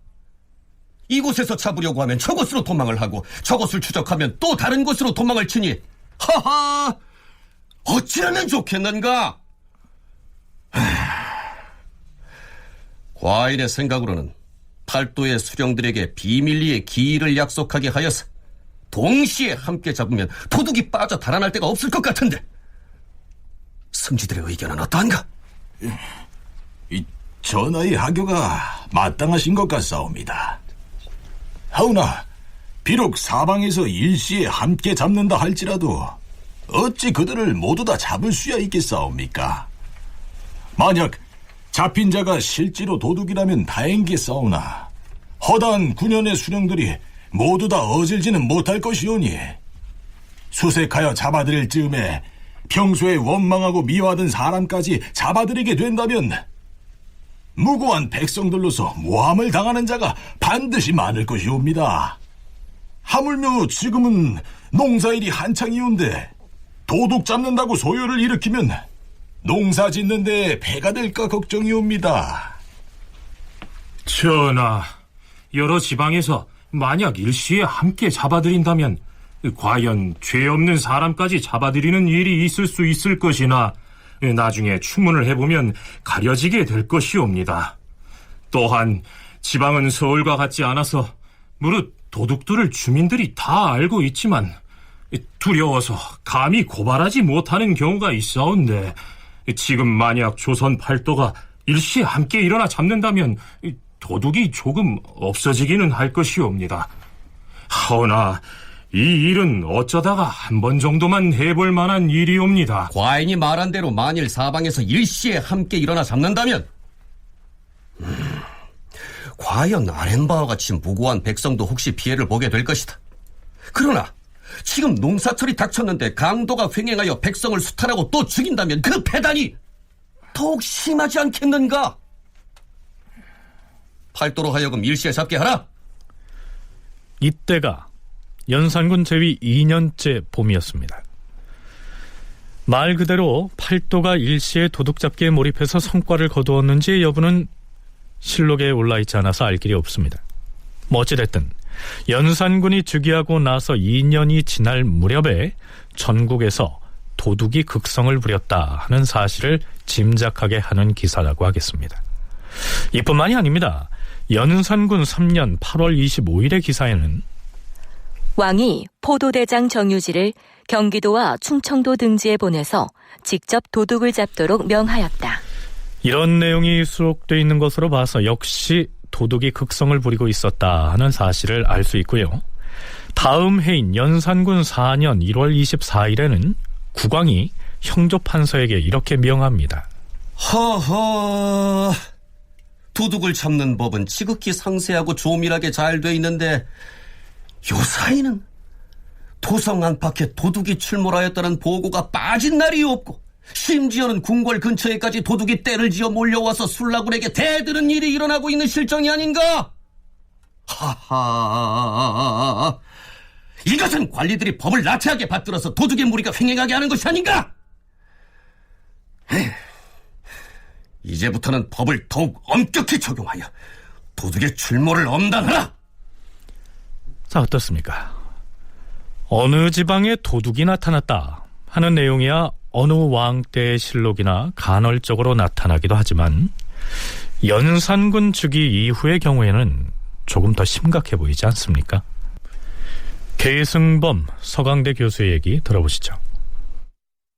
이곳에서 잡으려고 하면 저곳으로 도망을 하고 저곳을 추적하면 또 다른 곳으로 도망을 치니 하하! 어찌하면 좋겠는가? 과인의 생각으로는 팔도의 수령들에게 비밀리에 기일을 약속하게 하여서 동시에 함께 잡으면 도둑이 빠져 달아날 데가 없을 것 같은데 승지들의 의견은 어떠한가? 이 전하의 하교가 마땅하신 것 같사옵니다. 하오나 비록 사방에서 일시에 함께 잡는다 할지라도 어찌 그들을 모두 다 잡을 수야 있겠사옵니까? 만약 잡힌 자가 실제로 도둑이라면 다행이겠사오나 허다한 군현의 수령들이 모두 다 어질지는 못할 것이오니 수색하여 잡아들일 즈음에 평소에 원망하고 미워하던 사람까지 잡아들이게 된다면 무고한 백성들로서 모함을 당하는 자가 반드시 많을 것이옵니다. 하물며 지금은 농사일이 한창이온데 도둑 잡는다고 소요를 일으키면 농사 짓는 데 배가 될까 걱정이옵니다. 전하, 여러 지방에서 만약 일시에 함께 잡아들인다면 과연 죄 없는 사람까지 잡아들이는 일이 있을 수 있을 것이나 나중에 추문을 해보면 가려지게 될 것이옵니다. 또한 지방은 서울과 같지 않아서 무릇 도둑들을 주민들이 다 알고 있지만 두려워서 감히 고발하지 못하는 경우가 있사온데 지금 만약 조선 팔도가 일시에 함께 일어나 잡는다면 도둑이 조금 없어지기는 할 것이옵니다. 하오나 이 일은 어쩌다가 한 번 정도만 해볼 만한 일이옵니다. 과인이 말한 대로 만일 사방에서 일시에 함께 일어나 잡는다면 과연 아는 바와 같이 무고한 백성도 혹시 피해를 보게 될 것이다. 그러나 지금 농사철이 닥쳤는데 강도가 횡행하여 백성을 수탈하고 또 죽인다면 그 배단이 더욱 심하지 않겠는가? 팔도로 하여금 일시에 잡게 하라. 이때가 연산군 제위 2년째 봄이었습니다. 말 그대로 팔도가 일시에 도둑잡기에 몰입해서 성과를 거두었는지의 여부는 실록에 올라있지 않아서 알 길이 없습니다. 뭐 어찌됐든 연산군이 즉위하고 나서 2년이 지날 무렵에 전국에서 도둑이 극성을 부렸다 하는 사실을 짐작하게 하는 기사라고 하겠습니다. 이뿐만이 아닙니다. 연산군 3년 8월 25일의 기사에는 왕이 포도대장 정유지를 경기도와 충청도 등지에 보내서 직접 도둑을 잡도록 명하였다. 이런 내용이 수록되어 있는 것으로 봐서 역시 도둑이 극성을 부리고 있었다 하는 사실을 알 수 있고요. 다음 해인 연산군 4년 1월 24일에는 국왕이 형조판서에게 이렇게 명합니다. 허허, 도둑을 잡는 법은 지극히 상세하고 조밀하게 잘 돼 있는데 요사이는 도성 안팎에 도둑이 출몰하였다는 보고가 빠진 날이 없고 심지어는 궁궐 근처에까지 도둑이 떼를 지어 몰려와서 술라군에게 대드는 일이 일어나고 있는 실정이 아닌가? 하하, 이것은 관리들이 법을 나태하게 받들어서 도둑의 무리가 횡행하게 하는 것이 아닌가? 이제부터는 법을 더욱 엄격히 적용하여 도둑의 출몰을 엄단하라. 자, 어떻습니까? 어느 지방에 도둑이 나타났다 하는 내용이야 어느 왕 때의 실록이나 간헐적으로 나타나기도 하지만 연산군 즉위 이후의 경우에는 조금 더 심각해 보이지 않습니까? 계승범 서강대 교수의 얘기 들어보시죠.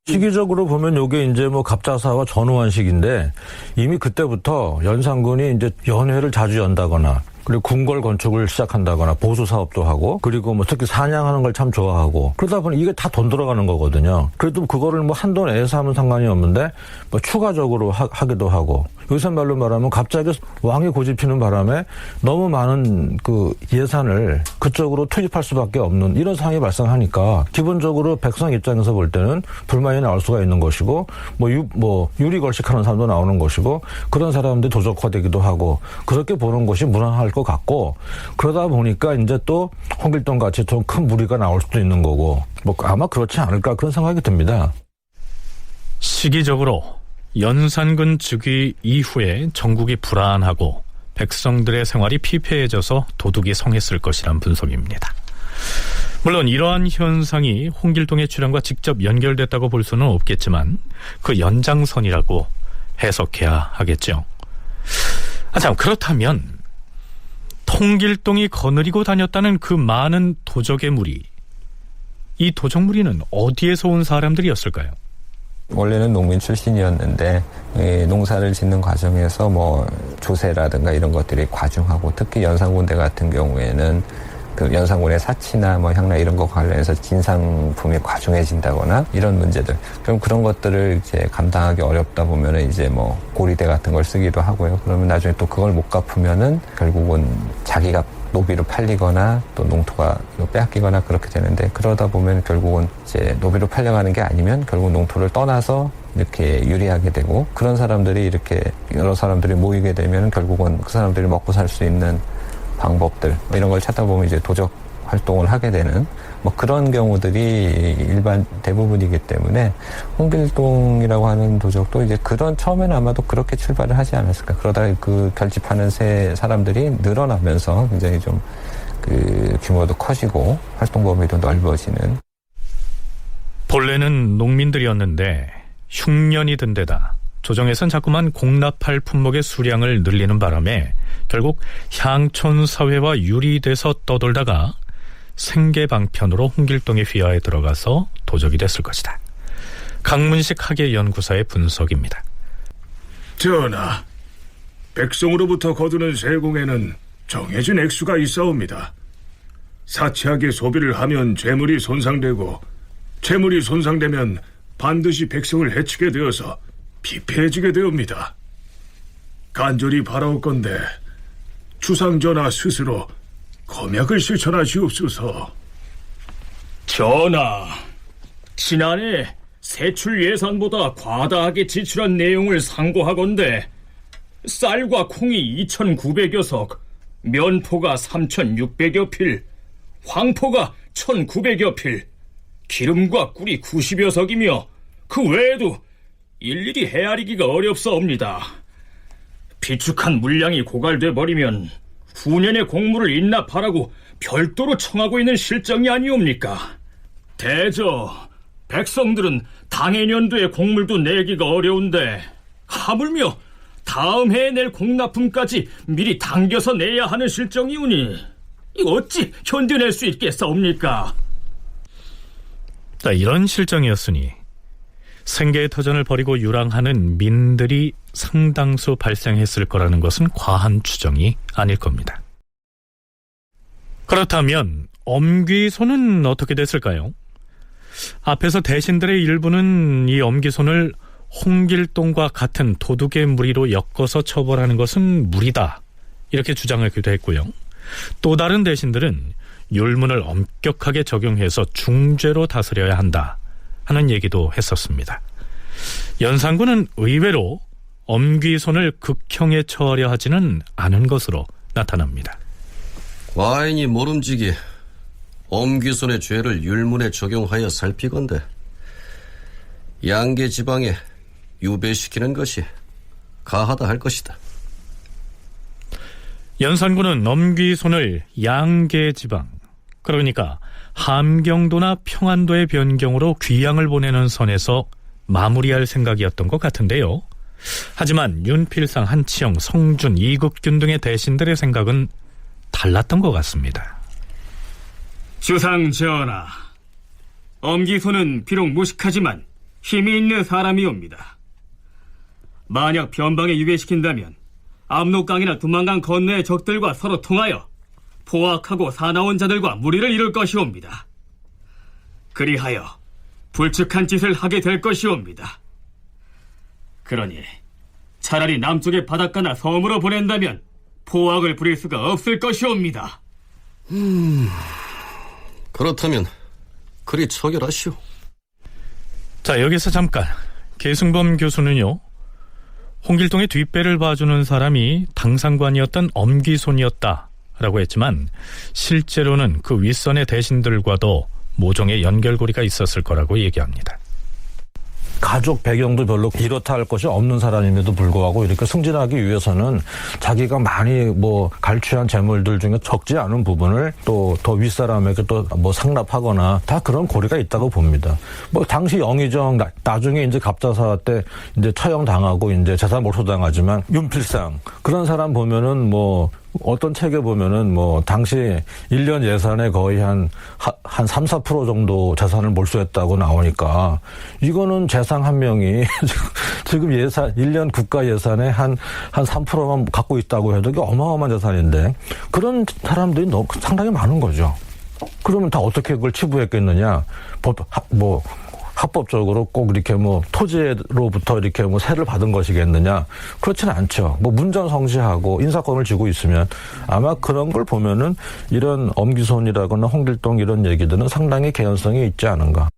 시기적으로 보면 요게 이제 뭐 갑자사와 전후한 시기인데 이미 그때부터 연산군이 이제 연회를 자주 연다거나 그리고 궁궐 건축을 시작한다거나 보수 사업도 하고 그리고 뭐 특히 사냥하는 걸 참 좋아하고 그러다 보니 이게 다 돈 들어가는 거거든요. 그래도 그거를 뭐 한도 내에서 하면 상관이 없는데 뭐 추가적으로 하기도 하고 요새 말로 말하면 갑자기 왕이 고집피는 바람에 너무 많은 그 예산을 그쪽으로 투입할 수밖에 없는 이런 상황이 발생하니까 기본적으로 백성 입장에서 볼 때는 불만이 나올 수가 있는 것이고 뭐 유리걸식하는 사람도 나오는 것이고 그런 사람들이 도적화되기도 하고 그렇게 보는 것이 무난할 것 같고 그러다 보니까 이제 또 홍길동 같이 좀 큰 무리가 나올 수도 있는 거고 뭐 아마 그렇지 않을까 그런 생각이 듭니다. 시기적으로 연산군 즉위 이후에 전국이 불안하고 백성들의 생활이 피폐해져서 도둑이 성했을 것이란 분석입니다. 물론 이러한 현상이 홍길동의 출현과 직접 연결됐다고 볼 수는 없겠지만 그 연장선이라고 해석해야 하겠죠. 참 그렇다면 홍길동이 거느리고 다녔다는 그 많은 도적의 무리, 이 도적 무리는 어디에서 온 사람들이었을까요? 원래는 농민 출신이었는데 농사를 짓는 과정에서 뭐 조세라든가 이런 것들이 과중하고 특히 연산군대 같은 경우에는 그 연산군의 사치나 뭐 향락 이런 거 관련해서 진상품이 과중해진다거나 이런 문제들 그럼 그런 것들을 이제 감당하기 어렵다 보면은 이제 뭐 고리대 같은 걸 쓰기도 하고요. 그러면 나중에 또 그걸 못 갚으면은 결국은 자기가 노비로 팔리거나 또 농토가 빼앗기거나 그렇게 되는데 그러다 보면 결국은 이제 노비로 팔려가는 게 아니면 결국 농토를 떠나서 이렇게 유리하게 되고 그런 사람들이 이렇게 여러 사람들이 모이게 되면 결국은 그 사람들이 먹고 살 수 있는 방법들 이런 걸 찾다 보면 이제 도적 활동을 하게 되는 뭐 그런 경우들이 일반 대부분이기 때문에 홍길동이라고 하는 도적도 이제 그런 처음에는 아마도 그렇게 출발을 하지 않았을까. 그러다 그 결집하는 사람들이 늘어나면서 굉장히 좀 그 규모도 커지고 활동 범위도 넓어지는. 본래는 농민들이었는데 흉년이 든 데다 조정에선 자꾸만 공납할 품목의 수량을 늘리는 바람에 결국 향촌 사회와 유리돼서 떠돌다가 생계방편으로 홍길동의 휘하에 들어가서 도적이 됐을 것이다. 강문식 학예연구사의 분석입니다. 전하, 백성으로부터 거두는 세공에는 정해진 액수가 있사옵니다. 사치하게 소비를 하면 재물이 손상되고 재물이 손상되면 반드시 백성을 해치게 되어서 피폐해지게 되옵니다. 간절히 바라옵건대 주상전하 스스로 검약을 실천하시옵소서. 전하, 지난해 세출 예산보다 과다하게 지출한 내용을 상고하건대 쌀과 콩이 2,900여 석, 면포가 3,600여 필, 황포가 1,900여 필, 기름과 꿀이 90여 석이며 그 외에도 일일이 헤아리기가 어렵사옵니다. 비축한 물량이 고갈돼 버리면 후년의 공물을 인납하라고 별도로 청하고 있는 실정이 아니옵니까? 대저 백성들은 당해년도의 공물도 내기가 어려운데 하물며 다음 해에 낼 공납품까지 미리 당겨서 내야 하는 실정이오니 이 어찌 견뎌낼 수 있겠사옵니까? 이런 실정이었으니 생계의 터전을 벌이고 유랑하는 민들이 상당수 발생했을 거라는 것은 과한 추정이 아닐 겁니다. 그렇다면 엄귀손은 어떻게 됐을까요? 앞에서 대신들의 일부는 이 엄귀손을 홍길동과 같은 도둑의 무리로 엮어서 처벌하는 것은 무리다, 이렇게 주장하기도 했고요. 또 다른 대신들은 율문을 엄격하게 적용해서 중죄로 다스려야 한다 하는 얘기도 했었습니다. 연산군은 의외로 엄귀손을 극형에 처하려 하지는 않은 것으로 나타납니다. 과인이 모름지기 엄귀손의 죄를 율문에 적용하여 살피건대 양계 지방에 유배시키는 것이 가하다 할 것이다. 연산군은 엄귀손을 양계 지방, 그러니까 함경도나 평안도의 변경으로 귀양을 보내는 선에서 마무리할 생각이었던 것 같은데요. 하지만 윤필상, 한치영, 성준, 이국균 등의 대신들의 생각은 달랐던 것 같습니다. 주상 전하, 엄기손은 비록 무식하지만 힘이 있는 사람이옵니다. 만약 변방에 유배시킨다면 압록강이나 두만강 건너의 적들과 서로 통하여 포악하고 사나운 자들과 무리를 이룰 것이옵니다. 그리하여 불측한 짓을 하게 될 것이옵니다. 그러니 차라리 남쪽의 바닷가나 섬으로 보낸다면 포악을 부릴 수가 없을 것이옵니다. 그렇다면 그리 처결하시오. 자, 여기서 잠깐. 계승범 교수는요, 홍길동의 뒷배를 봐주는 사람이 당상관이었던 엄귀손이었다라고 했지만 실제로는 그 윗선의 대신들과도 모종의 연결고리가 있었을 거라고 얘기합니다. 가족 배경도 별로 이렇다 할 것이 없는 사람임에도 불구하고 이렇게 승진하기 위해서는 자기가 많이 갈취한 재물들 중에 적지 않은 부분을 또 더 윗사람에게 또 상납하거나 다 그런 고리가 있다고 봅니다. 당시 영의정 나중에 이제 갑자사 때 이제 처형당하고 이제 재산 몰소당하지만 윤필상 그런 사람 보면은 어떤 책에 보면은 당시 1년 예산에 거의 한 3, 4% 정도 재산을 몰수했다고 나오니까 이거는 재상 한 명이 지금 예산 1년 국가 예산에 한 3%만 갖고 있다고 해도 이게 어마어마한 재산인데 그런 사람들이 상당히 많은 거죠. 그러면 다 어떻게 그걸 치부했겠느냐? 합법적으로 꼭 이렇게 토지로부터 이렇게 세를 받은 것이겠느냐? 그렇지는 않죠. 문전성시하고 인사권을 쥐고 있으면 아마 그런 걸 보면은 이런 엄귀손이라거나 홍길동 이런 얘기들은 상당히 개연성이 있지 않은가.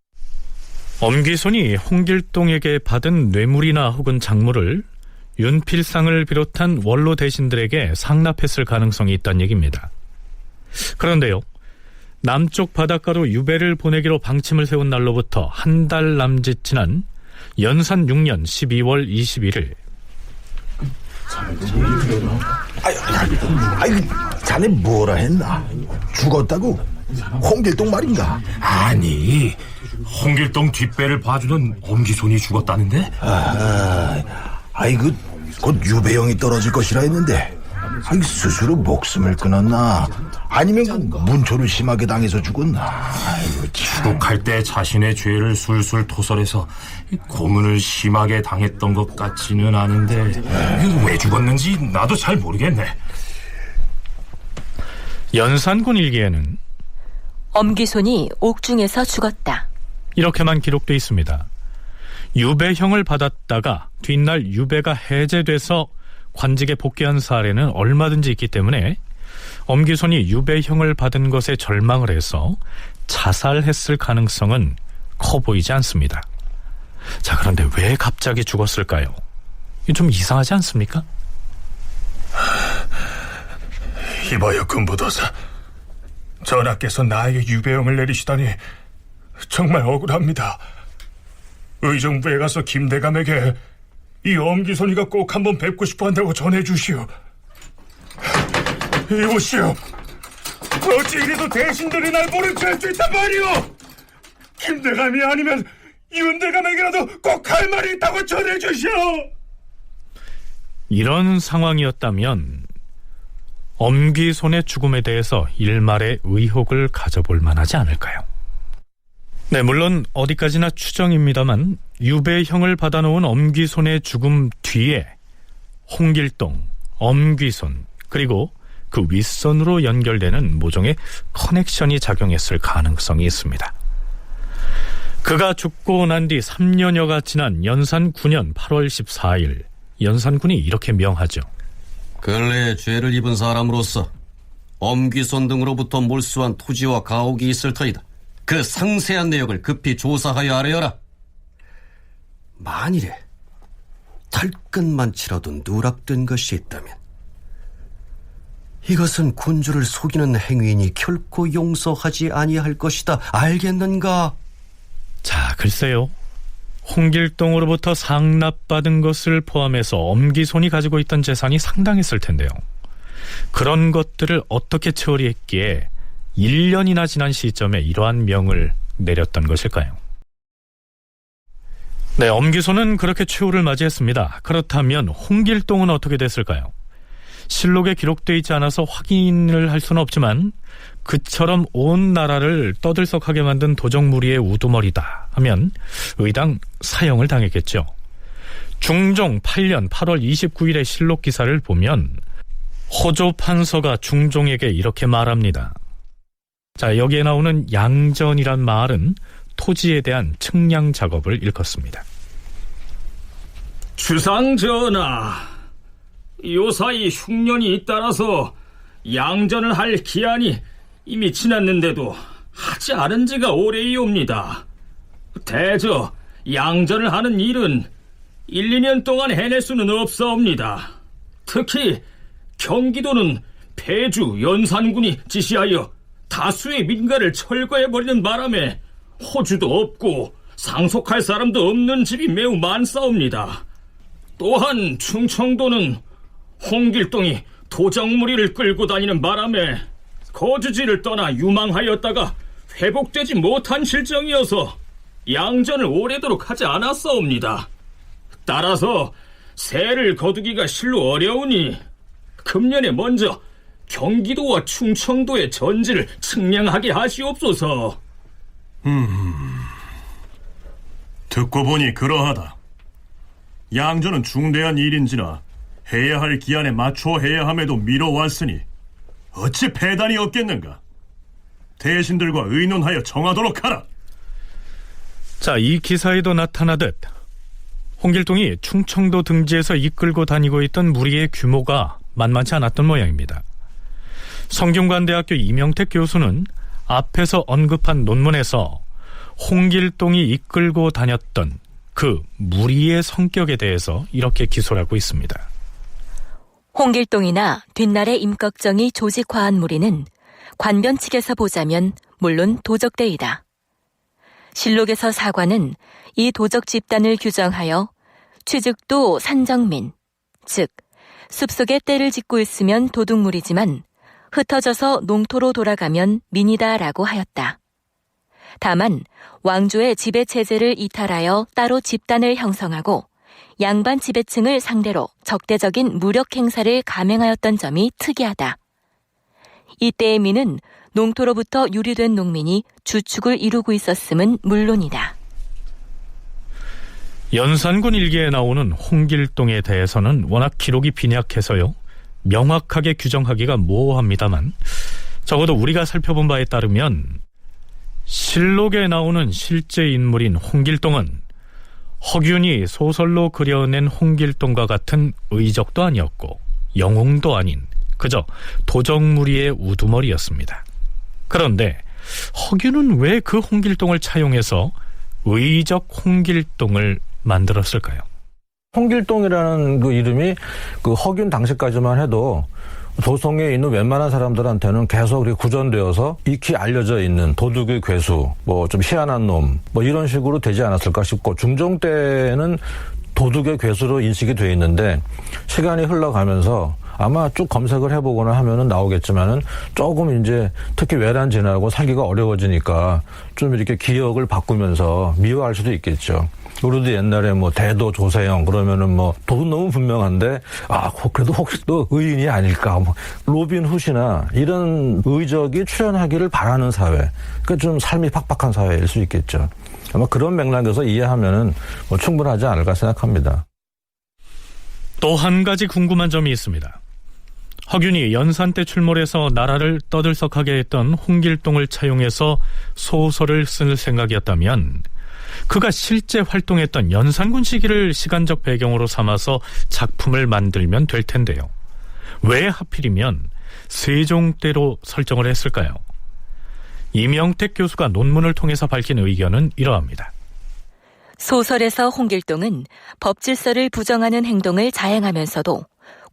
엄귀손이 홍길동에게 받은 뇌물이나 혹은 작물을 윤필상을 비롯한 원로 대신들에게 상납했을 가능성이 있다는 얘기입니다. 그런데요, 남쪽 바닷가로 유배를 보내기로 방침을 세운 날로부터 한 달 남짓 지난 연산 6년 12월 21일. 자네 뭐라 했나? 죽었다고? 홍길동 말인가? 아니, 홍길동 뒷배를 봐주던 엄기손이 죽었다는데? 곧 유배형이 떨어질 것이라 했는데 스스로 목숨을 끊었나? 아니면 문초를 심하게 당해서 죽었나? 추국할 때 자신의 죄를 술술 토설해서 고문을 심하게 당했던 것 같지는 않은데 왜 죽었는지 나도 잘 모르겠네. 연산군 일기에는 엄귀손이 옥중에서 죽었다, 이렇게만 기록돼 있습니다. 유배형을 받았다가 뒷날 유배가 해제돼서 관직에 복귀한 사례는 얼마든지 있기 때문에 엄귀손이 유배형을 받은 것에 절망을 해서 자살했을 가능성은 커 보이지 않습니다. 자, 그런데 왜 갑자기 죽었을까요? 좀 이상하지 않습니까? 이봐요, 금부도사. 전하께서 나에게 유배형을 내리시다니 정말 억울합니다. 의정부에 가서 김대감에게 이 엄기손이가 꼭 한번 뵙고 싶어 한다고 전해주시오. 이보시오. 어찌 이래도 대신들이 날 모른 척 할 수 있단 말이오. 김대감이 아니면 윤대감에게라도 꼭 할 말이 있다고 전해주시오. 이런 상황이었다면 엄기손의 죽음에 대해서 일말의 의혹을 가져볼 만하지 않을까요? 네, 물론 어디까지나 추정입니다만 유배형을 받아놓은 엄기손의 죽음 뒤에 홍길동, 엄기손, 그리고 그 윗선으로 연결되는 모종의 커넥션이 작용했을 가능성이 있습니다. 그가 죽고 난 뒤 3년여가 지난 연산 9년 8월 14일 연산군이 이렇게 명하죠. 근래에 죄를 입은 사람으로서 엄귀손 등으로부터 몰수한 토지와 가옥이 있을 터이다. 그 상세한 내역을 급히 조사하여 알아여라. 만일에 털끝만 치러도 누락된 것이 있다면 이것은 군주를 속이는 행위이니 결코 용서하지 아니할 것이다. 알겠는가? 자, 글쎄요. 홍길동으로부터 상납받은 것을 포함해서 엄기손이 가지고 있던 재산이 상당했을 텐데요. 그런 것들을 어떻게 처리했기에 1년이나 지난 시점에 이러한 명을 내렸던 것일까요? 네, 엄기손은 그렇게 최후를 맞이했습니다. 그렇다면 홍길동은 어떻게 됐을까요? 실록에 기록되어 있지 않아서 확인을 할 수는 없지만 그처럼 온 나라를 떠들썩하게 만든 도적무리의 우두머리다 하면 의당 사형을 당했겠죠. 중종 8년 8월 29일의 실록 기사를 보면 호조 판서가 중종에게 이렇게 말합니다. 자, 여기에 나오는 양전이란 말은 토지에 대한 측량 작업을 일컫습니다. 주상전하, 요사이 흉년이 잇따라서 양전을 할 기한이 이미 지났는데도 하지 않은 지가 오래이옵니다. 대저 양전을 하는 일은 1, 2년 동안 해낼 수는 없사옵니다. 특히 경기도는 폐주, 연산군이 지시하여 다수의 민가를 철거해버리는 바람에 호주도 없고 상속할 사람도 없는 집이 매우 많사옵니다. 또한 충청도는 홍길동이 도적무리를 끌고 다니는 바람에 거주지를 떠나 유망하였다가 회복되지 못한 실정이어서 양전을 오래도록 하지 않았사옵니다. 따라서 세를 거두기가 실로 어려우니 금년에 먼저 경기도와 충청도의 전지를 측량하게 하시옵소서. 듣고 보니 그러하다. 양전은 중대한 일인지라 해야 할 기한에 맞춰 해야 함에도 미뤄왔으니 어찌 배단이 없겠는가? 대신들과 의논하여 정하도록 하라. 자, 이 기사에도 나타나듯 홍길동이 충청도 등지에서 이끌고 다니고 있던 무리의 규모가 만만치 않았던 모양입니다. 성균관대학교 이명택 교수는 앞에서 언급한 논문에서 홍길동이 이끌고 다녔던 그 무리의 성격에 대해서 이렇게 기술하고 있습니다. 홍길동이나 뒷날의 임꺽정이 조직화한 무리는 관변 측에서 보자면 물론 도적대이다. 실록에서 사관은 이 도적 집단을 규정하여 취득도 산정민, 즉 숲속에 떼를 짓고 있으면 도둑무리지만 흩어져서 농토로 돌아가면 민이다라고 하였다. 다만 왕조의 지배체제를 이탈하여 따로 집단을 형성하고 양반 지배층을 상대로 적대적인 무력 행사를 감행하였던 점이 특이하다. 이때의 민은 농토로부터 유리된 농민이 주축을 이루고 있었음은 물론이다. 연산군 일기에 나오는 홍길동에 대해서는 워낙 기록이 빈약해서요, 명확하게 규정하기가 모호합니다만 적어도 우리가 살펴본 바에 따르면 실록에 나오는 실제 인물인 홍길동은 허균이 소설로 그려낸 홍길동과 같은 의적도 아니었고 영웅도 아닌 그저 도적무리의 우두머리였습니다. 그런데 허균은 왜 그 홍길동을 차용해서 의적 홍길동을 만들었을까요? 홍길동이라는 그 이름이 그 허균 당시까지만 해도 도성에 있는 웬만한 사람들한테는 계속 이렇게 구전되어서 익히 알려져 있는 도둑의 괴수, 뭐 좀 희한한 놈, 뭐 이런 식으로 되지 않았을까 싶고, 중종 때는 도둑의 괴수로 인식이 돼 있는데 시간이 흘러가면서 아마 쭉 검색을 해보거나 하면은 나오겠지만은 조금 이제 특히 외란 지나고 살기가 어려워지니까 좀 이렇게 기억을 바꾸면서 미워할 수도 있겠죠. 우리도 옛날에 뭐 대도 조세영 그러면은 뭐 도둑 너무 분명한데 그래도 혹시 또 의인이 아닐까, 뭐 로빈 훗이나 이런 의적이 출현하기를 바라는 사회, 그러니까 좀 삶이 팍팍한 사회일 수 있겠죠. 아마 그런 맥락에서 이해하면은 뭐 충분하지 않을까 생각합니다. 또 한 가지 궁금한 점이 있습니다. 허균이 연산 때 출몰해서 나라를 떠들썩하게 했던 홍길동을 차용해서 소설을 쓸 생각이었다면 그가 실제 활동했던 연산군 시기를 시간적 배경으로 삼아서 작품을 만들면 될 텐데요. 왜 하필이면 세종 때로 설정을 했을까요? 이명택 교수가 논문을 통해서 밝힌 의견은 이러합니다. 소설에서 홍길동은 법질서를 부정하는 행동을 자행하면서도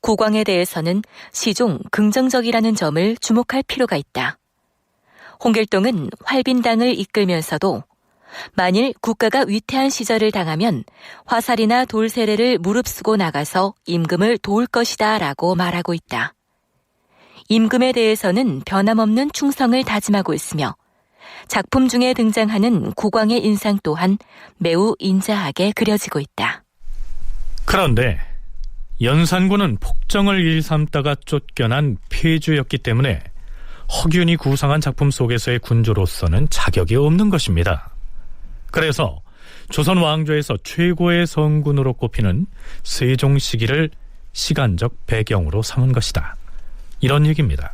국왕에 대해서는 시종 긍정적이라는 점을 주목할 필요가 있다. 홍길동은 활빈당을 이끌면서도 만일 국가가 위태한 시절을 당하면 화살이나 돌세례를 무릅쓰고 나가서 임금을 도울 것이다 라고 말하고 있다. 임금에 대해서는 변함없는 충성을 다짐하고 있으며 작품 중에 등장하는 국왕의 인상 또한 매우 인자하게 그려지고 있다. 그런데 연산군은 폭정을 일삼다가 쫓겨난 폐주였기 때문에 허균이 구상한 작품 속에서의 군주로서는 자격이 없는 것입니다. 그래서 조선 왕조에서 최고의 성군으로 꼽히는 세종 시기를 시간적 배경으로 삼은 것이다. 이런 얘기입니다.